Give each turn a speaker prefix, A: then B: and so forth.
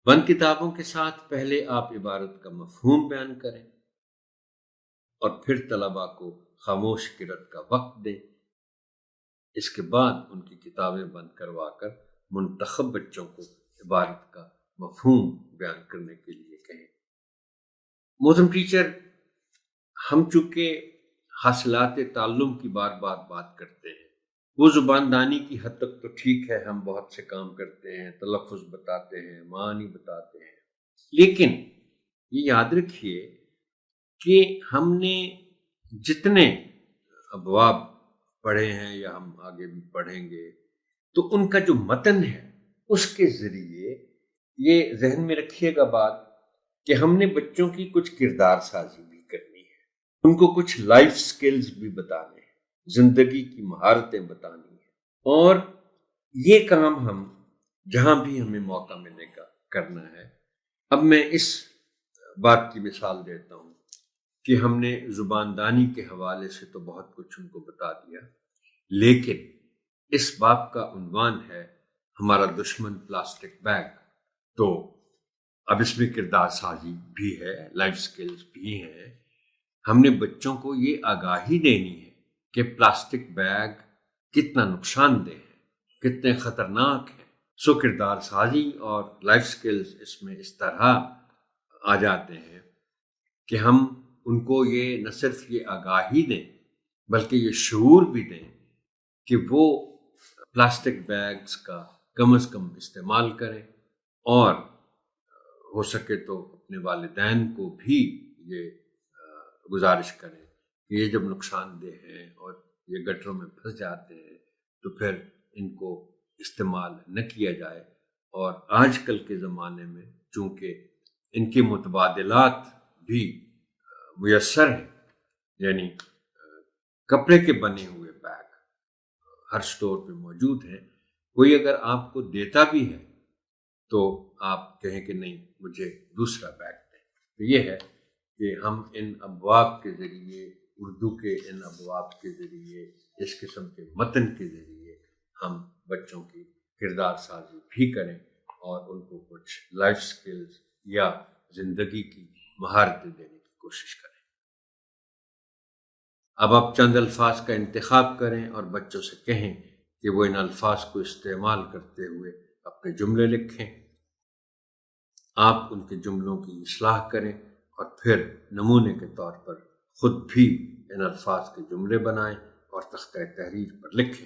A: بند کتابوں کے ساتھ پہلے آپ عبارت کا مفہوم بیان کریں اور پھر طلباء کو خاموش قرأت کا وقت دیں۔ اس کے بعد ان کی کتابیں بند کروا کر منتخب بچوں کو عبارت کا مفہوم بیان کرنے کے لیے کہیں۔ محترم ٹیچر، ہم چونکہ حاصلات تعلم کی بار بار بات کرتے ہیں، وہ زبان دانی کی حد تک تو ٹھیک ہے، ہم بہت سے کام کرتے ہیں، تلفظ بتاتے ہیں، معانی بتاتے ہیں، لیکن یہ یاد رکھیے کہ ہم نے جتنے ابواب پڑھے ہیں یا ہم آگے بھی پڑھیں گے تو ان کا جو متن ہے اس کے ذریعے یہ ذہن میں رکھیے گا بات کہ ہم نے بچوں کی کچھ کردار سازی بھی کرنی ہے، ان کو کچھ لائف سکلز بھی بتانے ہیں، زندگی کی مہارتیں بتانی ہیں، اور یہ کام ہم جہاں بھی ہمیں موقع ملے گا کرنا ہے۔ اب میں اس بات کی مثال دیتا ہوں کہ ہم نے زبان دانی کے حوالے سے تو بہت کچھ ان کو بتا دیا، لیکن اس باب کا عنوان ہے ہمارا دشمن پلاسٹک بیگ، تو اب اس میں کردار سازی بھی ہے، لائف سکلز بھی ہیں۔ ہم نے بچوں کو یہ آگاہی دینی ہے کہ پلاسٹک بیگ کتنا نقصان دہ ہے، کتنے خطرناک ہیں۔ سو کردار سازی اور لائف سکلز اس میں اس طرح آ جاتے ہیں کہ ہم ان کو یہ نہ صرف یہ آگاہی دیں بلکہ یہ شعور بھی دیں کہ وہ پلاسٹک بیگز کا کم از کم استعمال کریں، اور ہو سکے تو اپنے والدین کو بھی یہ گزارش کریں کہ یہ جب نقصان دہ ہیں اور یہ گٹروں میں پھنس جاتے ہیں تو پھر ان کو استعمال نہ کیا جائے۔ اور آج کل کے زمانے میں چونکہ ان کے متبادلات بھی میسر ہیں، یعنی کپڑے کے بنے ہوئے بیگ ہر سٹور پہ موجود ہیں، کوئی اگر آپ کو دیتا بھی ہے تو آپ کہیں کہ نہیں مجھے دوسرا بیگ دیں۔ تو یہ ہے کہ ہم ان ابواب کے ذریعے، اردو کے ان ابواب کے ذریعے، اس قسم کے متن کے ذریعے ہم بچوں کی کردار سازی بھی کریں اور ان کو کچھ لائف سکلز یا زندگی کی مہارتیں دینے کی کوشش کریں۔ اب آپ چند الفاظ کا انتخاب کریں اور بچوں سے کہیں کہ وہ ان الفاظ کو استعمال کرتے ہوئے اپنے جملے لکھیں۔ آپ ان کے جملوں کی اصلاح کریں اور پھر نمونے کے طور پر خود بھی ان الفاظ کے جملے بنائیں اور تختہ تحریر پر لکھیں۔